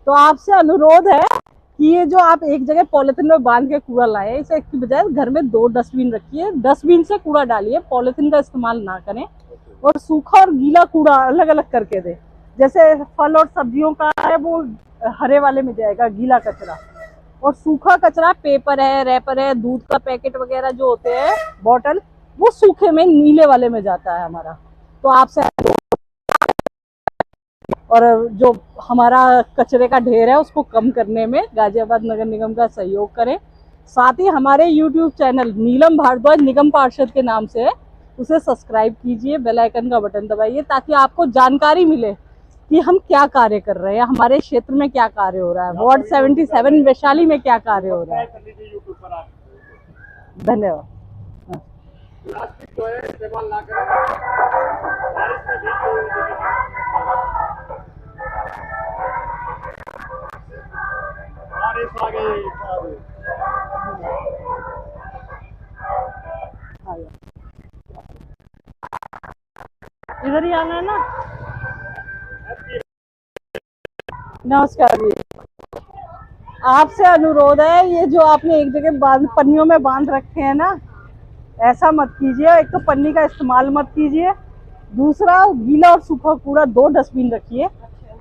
तो आपसे अनुरोध है कि ये जो आप एक जगह पॉलिथीन में बांध के कूड़ा लाए, इसे की बजाय घर में 2 डस्टबिन रखिए, डस्टबिन से कूड़ा डालिए, पॉलिथीन का इस्तेमाल ना करें, और सूखा और गीला कूड़ा अलग अलग करके दे। जैसे फल और सब्जियों का है वो हरे वाले में जाएगा गीला कचरा, और सूखा कचरा पेपर है, रैपर है, दूध का पैकेट वगैरह जो होते हैं, बॉटल, वो सूखे में नीले वाले में जाता है हमारा। तो आपसे, और जो हमारा कचरे का ढेर है उसको कम करने में गाजियाबाद नगर निगम का सहयोग करें। साथ ही हमारे YouTube चैनल नीलम भारद्वाज निगम पार्षद के नाम से उसे सब्सक्राइब कीजिए, बेल आइकन का बटन दबाइए ताकि आपको जानकारी मिले कि हम क्या कार्य कर रहे हैं, हमारे क्षेत्र में क्या कार्य हो रहा है, वार्ड 77 वैशाली में क्या कार्य हो रहा है। यूट्यूब पर आप धन्यवाद। प्लास्टिक जो है इस्तेमाल ना करें। बारिश में भीगते हुए दिखेंगे। बारिश आ गई सर। इधर ही आना है ना। नमस्कार जी, आपसे अनुरोध है, ये जो आपने एक जगह पन्नियों में बांध रखे हैं ना, ऐसा मत कीजिए। एक तो पन्नी का इस्तेमाल मत कीजिए, दूसरा गीला और सूखा कूड़ा 2 डस्टबिन रखिए,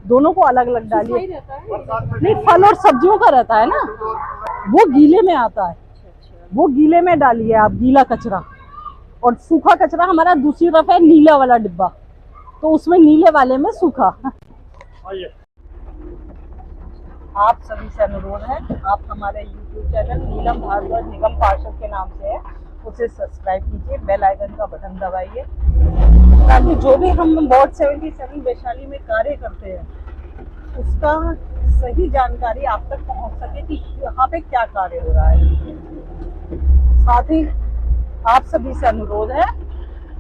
दोनों को अलग अलग डालिए। नहीं, फल और सब्जियों का रहता है ना, वो गीले में आता है, वो गीले में डालिए आप गीला कचरा, और सूखा कचरा हमारा दूसरी तरफ है नीला वाला डिब्बा, तो उसमें नीले वाले में सूखा। आइए। आप सभी से अनुरोध है, आप हमारे YouTube चैनल नीलम भारद्वाज निगम पार्षद के नाम से है, उसे सब्सक्राइब कीजिए, बेल आइकन का बटन दबाइए ताकि जो भी हम वार्ड 77 वैशाली में कार्य करते हैं उसका सही जानकारी आप तक पहुंच सके कि यहाँ पे क्या कार्य हो रहा है। साथ ही आप सभी से अनुरोध है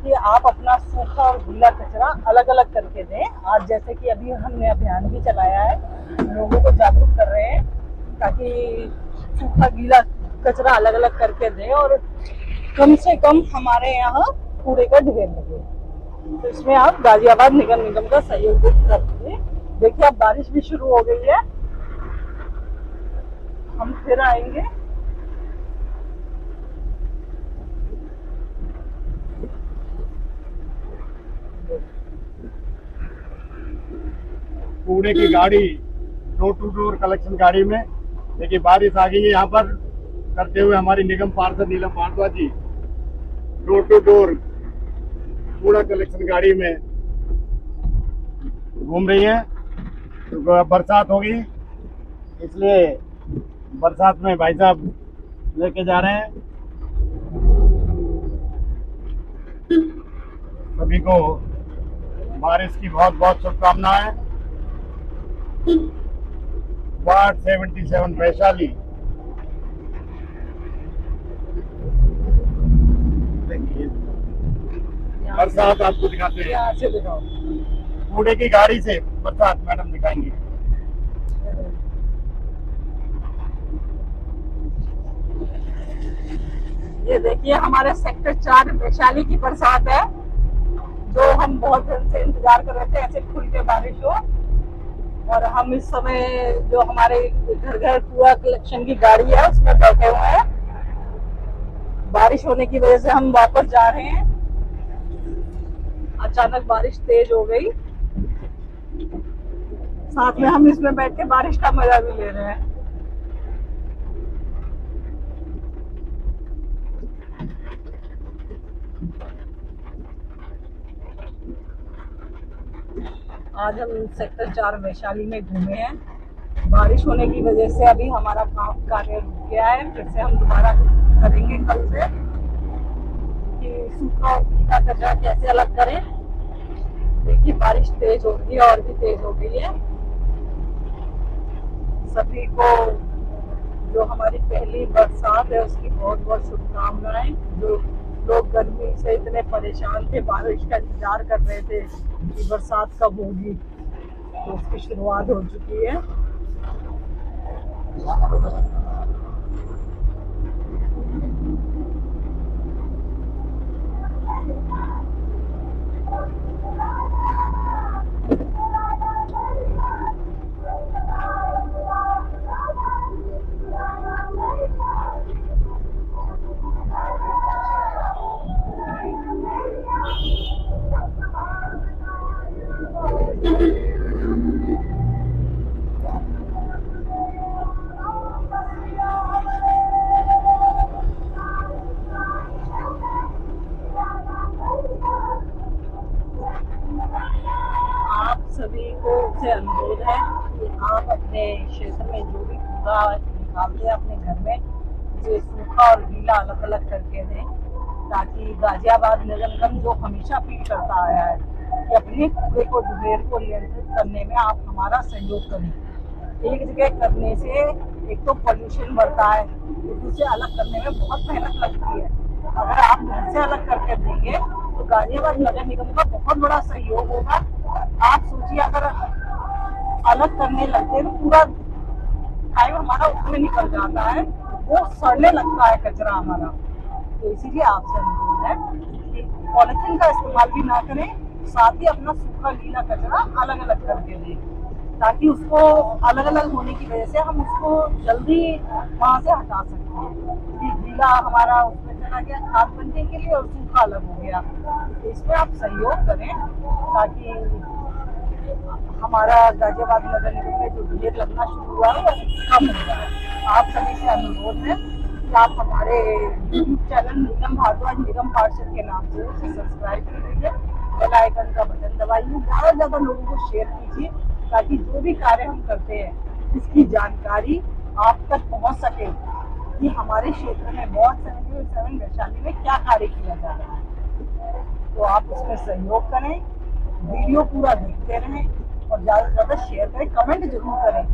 कि आप अपना सूखा और गीला कचरा अलग अलग करके दें। आज जैसे कि अभी हमने अभियान भी चलाया है, लोगों को जागरूक कर रहे हैं ताकि सूखा गीला कचरा अलग अलग करके दें और कम से कम हमारे यहाँ कूड़े का ढेर लगे। तो इसमें आप गाजियाबाद निगम का सहयोग कर दीजिए। देखिए अब बारिश भी शुरू हो गई है, हम फिर आएंगे। कूड़े की गाड़ी डोर टू डोर कलेक्शन गाड़ी में, देखिए बारिश आ गई है यहाँ पर, करते हुए हमारी निगम पार्षद नीलम भारद्वाज जी डोर टू डोर कूड़ा कलेक्शन गाड़ी में घूम रही हैं। तो बरसात होगी इसलिए बरसात में भाई साहब लेके जा रहे हैं। सभी को बारिश की बहुत बहुत शुभकामनाएं। वार्ड 77 वैशाली, देखिए बरसात आपको दिखाते हैं, यहाँ से दिखाओ। कूड़े की गाड़ी से बरसात मैडम दिखाएंगे। ये देखिए हमारे सेक्टर 4 वैशाली की बरसात है, जो हम बहुत दिन से इंतजार कर रहे थे ऐसे खुल के बारिश हो। और हम इस समय जो हमारे घर घर कूड़ा कलेक्शन की गाड़ी है उसमें बैठे हुए हैं। बारिश होने की वजह से हम वापस जा रहे हैं, अचानक बारिश तेज हो गई, साथ में हम इसमें बैठ के बारिश का मजा भी ले रहे हैं। आज हम सेक्टर 4 वैशाली में घूमे हैं। बारिश होने की वजह से अभी हमारा काम कार्य रुक गया है, फिर से हम दोबारा करेंगे कल से कि सूखा और गीला कचरा कैसे अलग करें। देखिए बारिश तेज हो गई है, और भी तेज हो गई है। सभी को जो हमारी पहली बरसात है उसकी बहुत बहुत शुभकामनाएं। जो लोग गर्मी से इतने परेशान थे, बारिश का इंतजार कर रहे थे कि बरसात कब होगी, तो उसकी शुरुआत हो चुकी है। सभी को से अनुरोध है कि आप अपने क्षेत्र में जो भी कूड़ा निकालते हैं अपने घर में, उसे सूखा और गीला अलग अलग करके दें ताकि गाजियाबाद नगर निगम जो हमेशा अपील करता आया है कि अपने कूड़े को ढेर को नियंत्रित करने में आप हमारा सहयोग करें। एक जगह करने से एक तो पॉल्यूशन बढ़ता है, दूसरे अलग करने में बहुत मेहनत लगती है। अगर आप घर से अलग करके देंगे तो गाजियाबाद नगर निगम का बहुत बड़ा सहयोग होगा। आप सोचिए अगर अलग करने लगते हैं तो पूरा टाइम हमारा उसमें निकल जाता है, वो सड़ने लगता है कचरा हमारा। तो इसीलिए आपसे अनुरोध है कि पॉलिथीन का इस्तेमाल भी ना करें, साथ ही अपना सूखा गीला कचरा अलग अलग करके दें, ताकि उसको अलग अलग होने की वजह से हम उसको जल्दी वहाँ से हटा सकते हैं। कि गीला हमारा उसमें चला गया खाद बनने के लिए और सूखा अलग हो गया। तो इसमें आप सहयोग करें ताकि हमारा गाजियाबाद नगर निगम में जो ढेर लगना शुरू हुआ है वो कम हो जाए। आप सभी से अनुरोध है कि आप हमारे यूट्यूब चैनल नीलम भारद्वाज निगम पार्षद के नाम से उसे सब्सक्राइब कर लीजिए, बेल आइकन का बटन दबाइए, ज़्यादा से ज़्यादा लोगों को शेयर कीजिए ताकि जो भी कार्य हम करते हैं इसकी जानकारी आप तक पहुंच सके कि हमारे क्षेत्र में वार्ड 77 वैशाली में क्या कार्य किया जा रहा है। तो आप उसमें सहयोग करें, वीडियो पूरा देखते रहें और ज़्यादा से ज़्यादा शेयर करें, कमेंट जरूर करें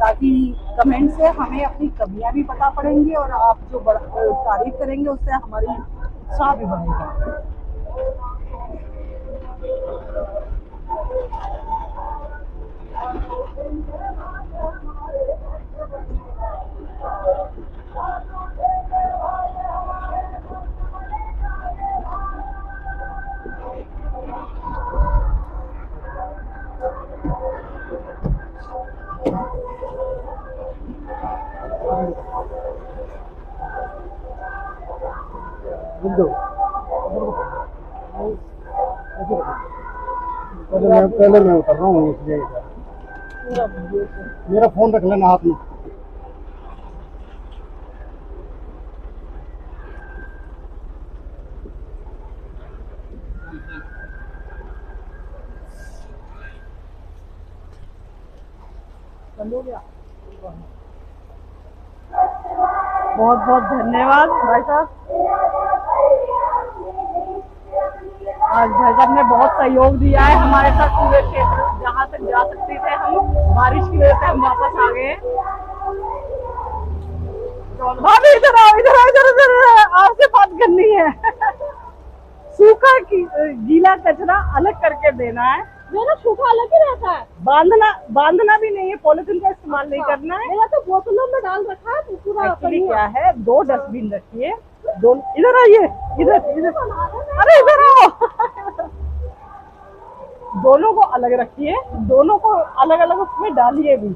ताकि कमेंट से हमें अपनी कमियां भी पता पड़ेंगी और आप जो तारीफ करेंगे उससे हमारी उत्साह भी बढ़ेगा। पहले मैं उतर रहा हूँ इसलिए मेरा फोन रख लेना हाथ में। बहुत बहुत धन्यवाद भाई साहब। आज भाई साहब ने बहुत सहयोग दिया है हमारे साथ, पूरे क्षेत्र जहाँ तक जा सकते थे हम, बारिश की वजह से हम वापस आ गए। भाभी इधर आओ, इधर आओ, इधर इधर आपसे बात करनी है। सूखा गीला कचरा अलग करके देना है। मेरा सूखा अलग ही रहता है, बांधना भी नहीं है, पॉलिथीन का इस्तेमाल नहीं करना है। मेरा तो बोतलों में डाल रखा है पूरा। एक्चुअली क्या है, 2 डस्टबिन रखिए, इधर आइए, इधर अरे इधर आओ। दोनों को अलग रखिए, दोनों को अलग अलग उसमें डालिए भी,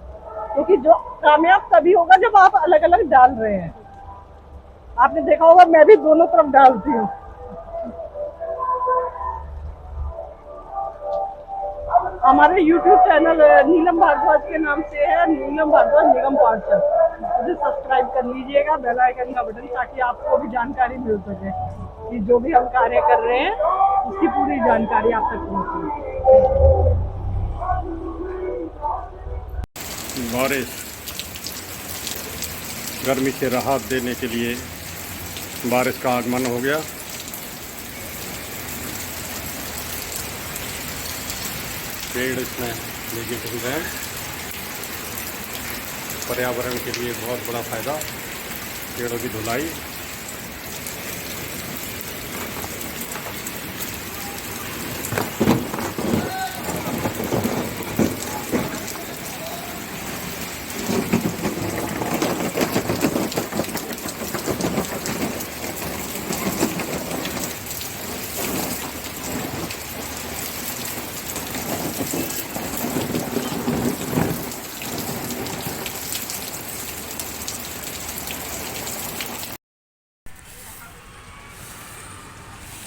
क्योंकि जो कामयाब तभी होगा जब आप अलग अलग डाल रहे हैं। आपने देखा होगा मैं भी दोनों तरफ डालती हूँ। हमारे YouTube चैनल नीलम भारद्वाज के नाम से है, नीलम भारद्वाज निगम पार्षद। मुझे सब्सक्राइब कर लीजिएगा, बेल आइकन का बटन, ताकि आपको भी जानकारी मिल सके कि जो भी हम कार्य कर रहे हैं उसकी पूरी जानकारी आप तक पहुंचे। बारिश गर्मी से राहत देने के लिए बारिश का आगमन हो गया। पेड़ इसमें नेगेटिव है, पर्यावरण के लिए बहुत बड़ा फायदा, पेड़ों की धुलाई।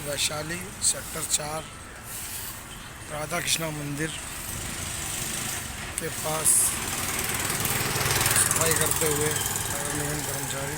वैशाली सेक्टर 4 राधा कृष्णा मंदिर के पास सफाई करते हुए नगर निगम कर्मचारी।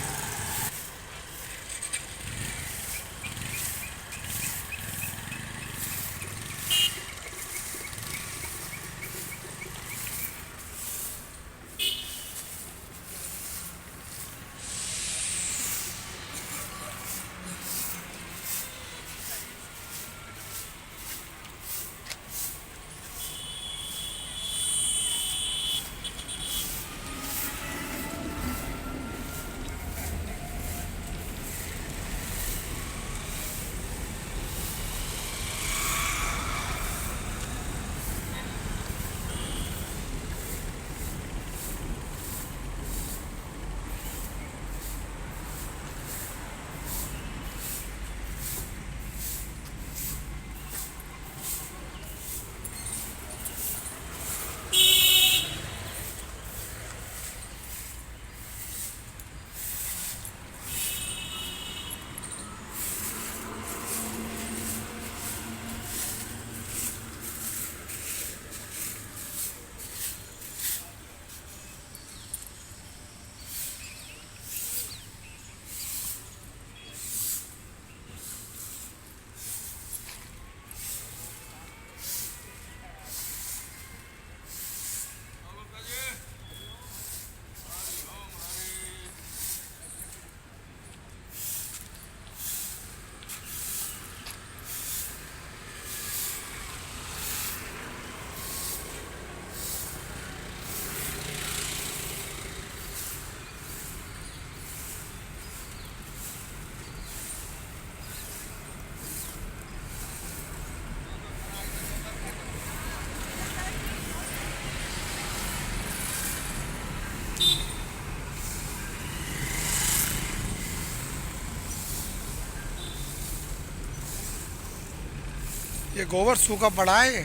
ये गोबर सूखा पड़ा है।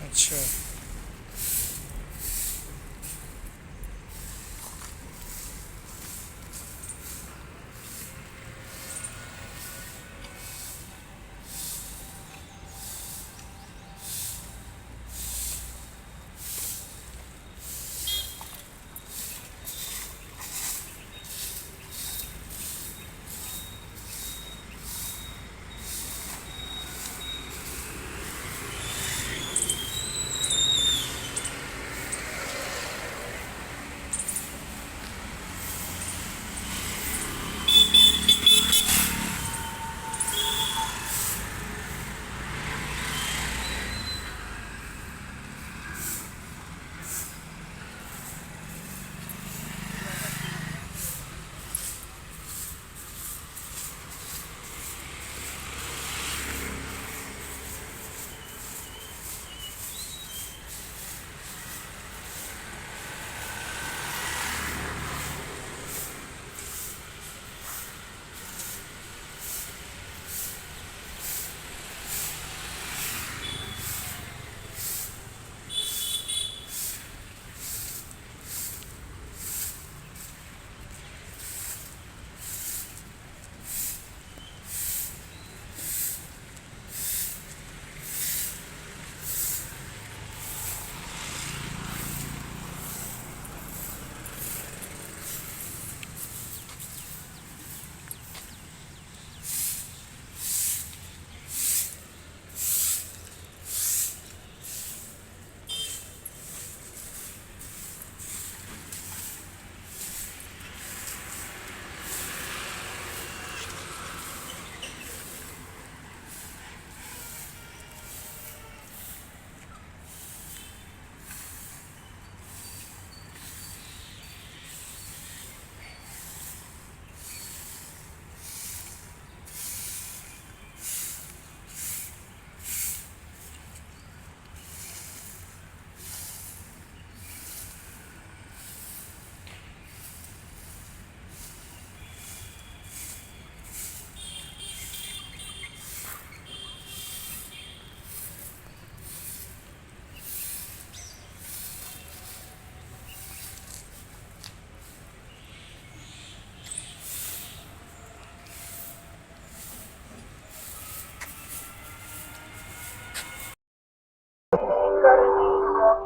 अच्छा,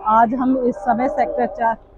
आज हम इस समय सेक्टर 4